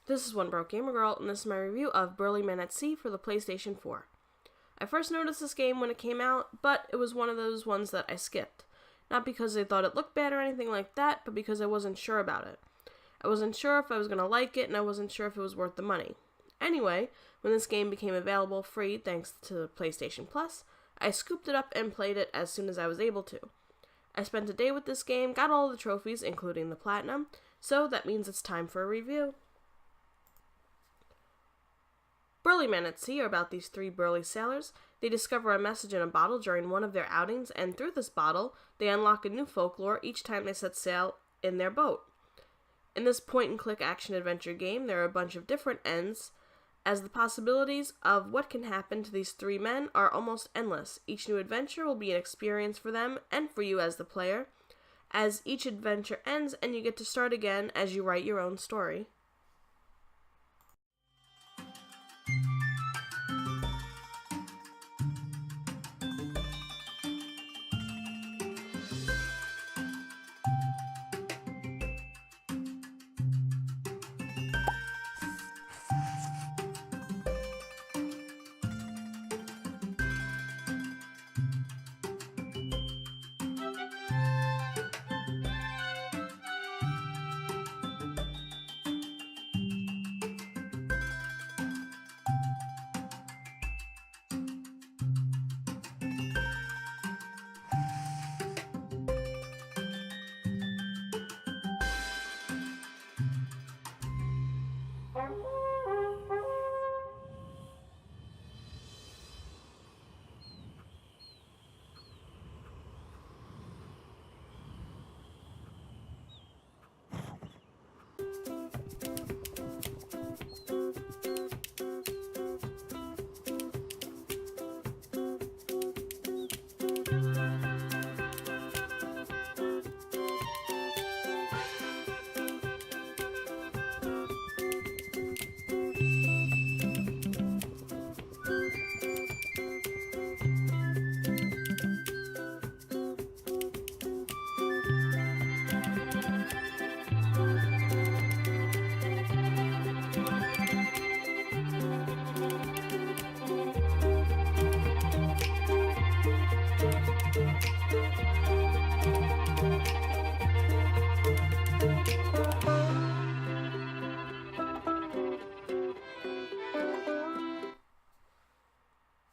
This is One Broke Gamer Girl, and this is my review of Burly Men at Sea for the PlayStation 4. I first noticed this game when it came out, but it was one of those ones that I skipped. Not because I thought it looked bad or anything like that, but because I wasn't sure about it. I wasn't sure if I was going to like it, and I wasn't sure if it was worth the money. Anyway, when this game became available free thanks to PlayStation Plus, I scooped it up and played it as soon as I was able to. I spent a day with this game, got all the trophies, including the Platinum, so that means it's time for a review. Burly Men at Sea are about these three burly sailors. They discover a message in a bottle during one of their outings, and through this bottle, they unlock a new folklore each time they set sail in their boat. In this point-and-click action-adventure game, there are a bunch of different ends, as the possibilities of what can happen to these three men are almost endless. Each new adventure will be an experience for them and for you as the player, as each adventure ends and you get to start again as you write your own story.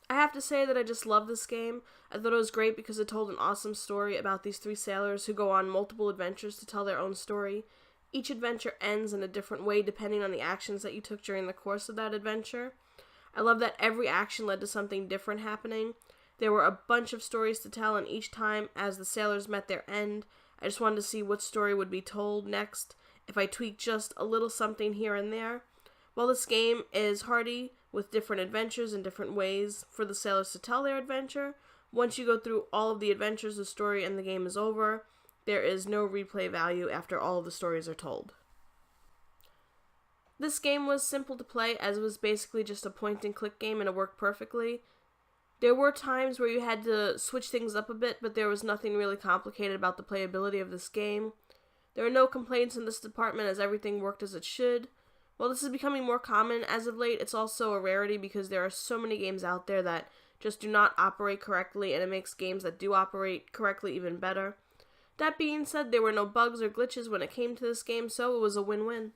I have to say that I just love this game. I thought it was great because it told an awesome story about these three sailors who go on multiple adventures to tell their own story. Each adventure ends in a different way depending on the actions that you took during the course of that adventure. I love that every action led to something different happening. There were a bunch of stories to tell, and each time as the sailors met their end, I just wanted to see what story would be told next if I tweaked just a little something here and there. While this game is hearty with different adventures and different ways for the sailors to tell their adventure, once you go through all of the adventures, the story, and the game is over, there is no replay value after all of the stories are told. This game was simple to play, as it was basically just a point-and-click game, and it worked perfectly. There were times where you had to switch things up a bit, but there was nothing really complicated about the playability of this game. There are no complaints in this department, as everything worked as it should. While this is becoming more common as of late, it's also a rarity because there are so many games out there that just do not operate correctly, and it makes games that do operate correctly even better. That being said, there were no bugs or glitches when it came to this game, so it was a win-win.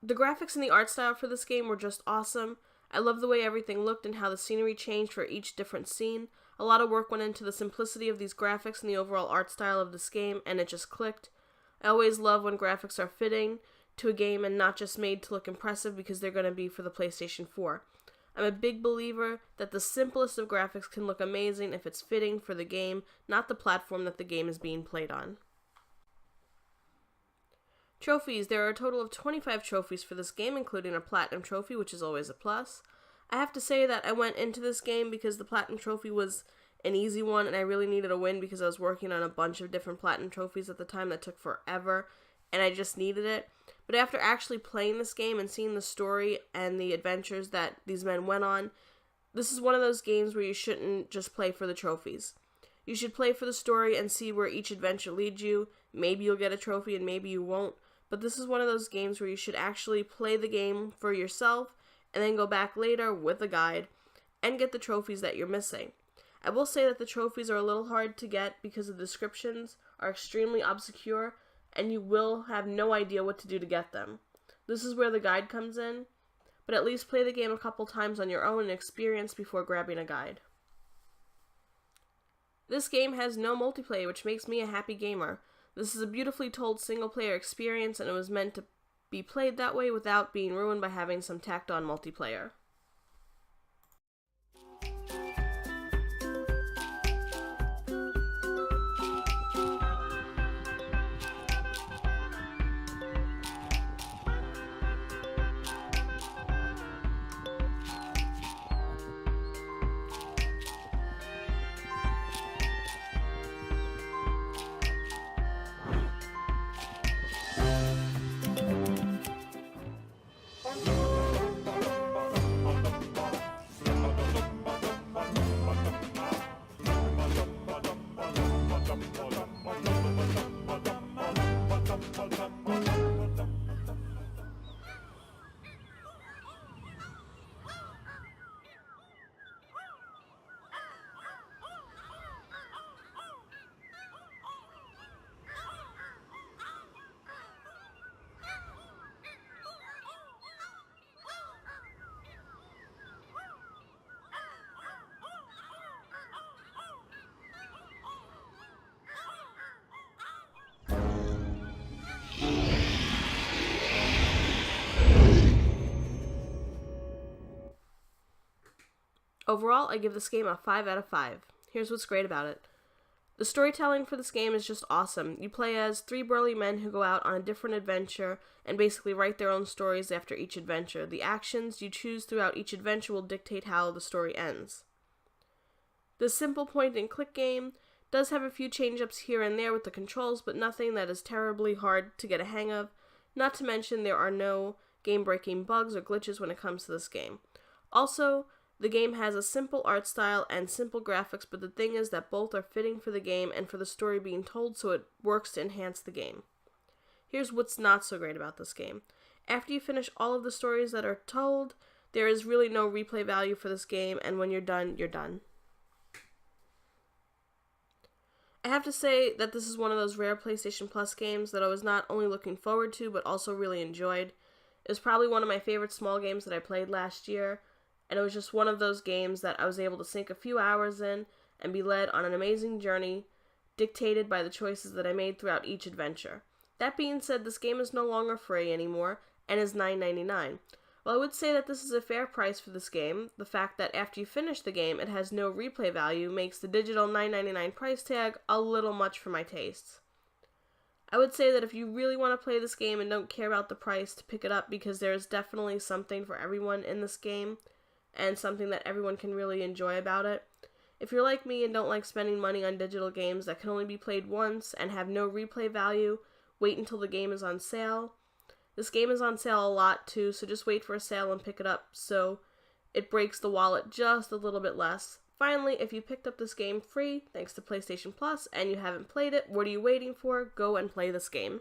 The graphics and the art style for this game were just awesome. I love the way everything looked and how the scenery changed for each different scene. A lot of work went into the simplicity of these graphics and the overall art style of this game, and it just clicked. I always love when graphics are fitting to a game and not just made to look impressive because they're going to be for the PlayStation 4. I'm a big believer that the simplest of graphics can look amazing if it's fitting for the game, not the platform that the game is being played on. Trophies. There are a total of 25 trophies for this game, including a Platinum Trophy, which is always a plus. I have to say that I went into this game because the Platinum Trophy was an easy one, and I really needed a win because I was working on a bunch of different Platinum Trophies at the time that took forever, and I just needed it. But after actually playing this game and seeing the story and the adventures that these men went on, this is one of those games where you shouldn't just play for the trophies. You should play for the story and see where each adventure leads you. Maybe you'll get a trophy and maybe you won't. But this is one of those games where you should actually play the game for yourself and then go back later with a guide and get the trophies that you're missing. I will say that the trophies are a little hard to get because the descriptions are extremely obscure and you will have no idea what to do to get them. This is where the guide comes in, but at least play the game a couple times on your own and experience before grabbing a guide. This game has no multiplayer, which makes me a happy gamer. This is a beautifully told single-player experience, and it was meant to be played that way without being ruined by having some tacked-on multiplayer. Overall, I give this game a 5 out of 5. Here's what's great about it. The storytelling for this game is just awesome. You play as 3 burly men who go out on a different adventure and basically write their own stories after each adventure. The actions you choose throughout each adventure will dictate how the story ends. This simple point-and-click game does have a few change-ups here and there with the controls, but nothing that is terribly hard to get a hang of. Not to mention there are no game-breaking bugs or glitches when it comes to this game. Also, the game has a simple art style and simple graphics, but the thing is that both are fitting for the game and for the story being told, so it works to enhance the game. Here's what's not so great about this game. After you finish all of the stories that are told, there is really no replay value for this game, and when you're done, you're done. I have to say that this is one of those rare PlayStation Plus games that I was not only looking forward to, but also really enjoyed. It was probably one of my favorite small games that I played last year, and it was just one of those games that I was able to sink a few hours in and be led on an amazing journey, dictated by the choices that I made throughout each adventure. That being said, this game is no longer free anymore, and is $9.99. While I would say that this is a fair price for this game, the fact that after you finish the game it has no replay value makes the digital $9.99 price tag a little much for my tastes. I would say that if you really want to play this game and don't care about the price, to pick it up because there is definitely something for everyone in this game, and something that everyone can really enjoy about it. If you're like me and don't like spending money on digital games that can only be played once and have no replay value, wait until the game is on sale. This game is on sale a lot too, so just wait for a sale and pick it up so it breaks the wallet just a little bit less. Finally, if you picked up this game free, thanks to PlayStation Plus, and you haven't played it, what are you waiting for? Go and play this game.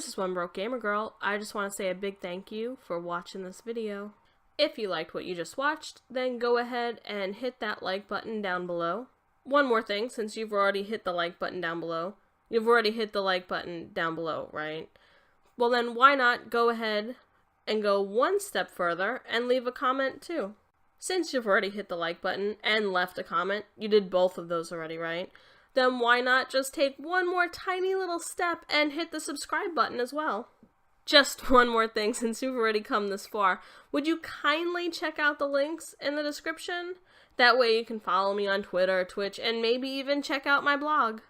This is One Broke Gamer Girl. I just want to say a big thank you for watching this video. If you liked what you just watched, then go ahead and hit that like button down below. One more thing, since you've already hit the like button down below. You've already hit the like button down below, right? Well then, why not go ahead and go one step further and leave a comment too? Since you've already hit the like button and left a comment, you did both of those already, right? Then why not just take one more tiny little step and hit the subscribe button as well? Just one more thing, since you've already come this far, would you kindly check out the links in the description? That way you can follow me on Twitter, Twitch, and maybe even check out my blog.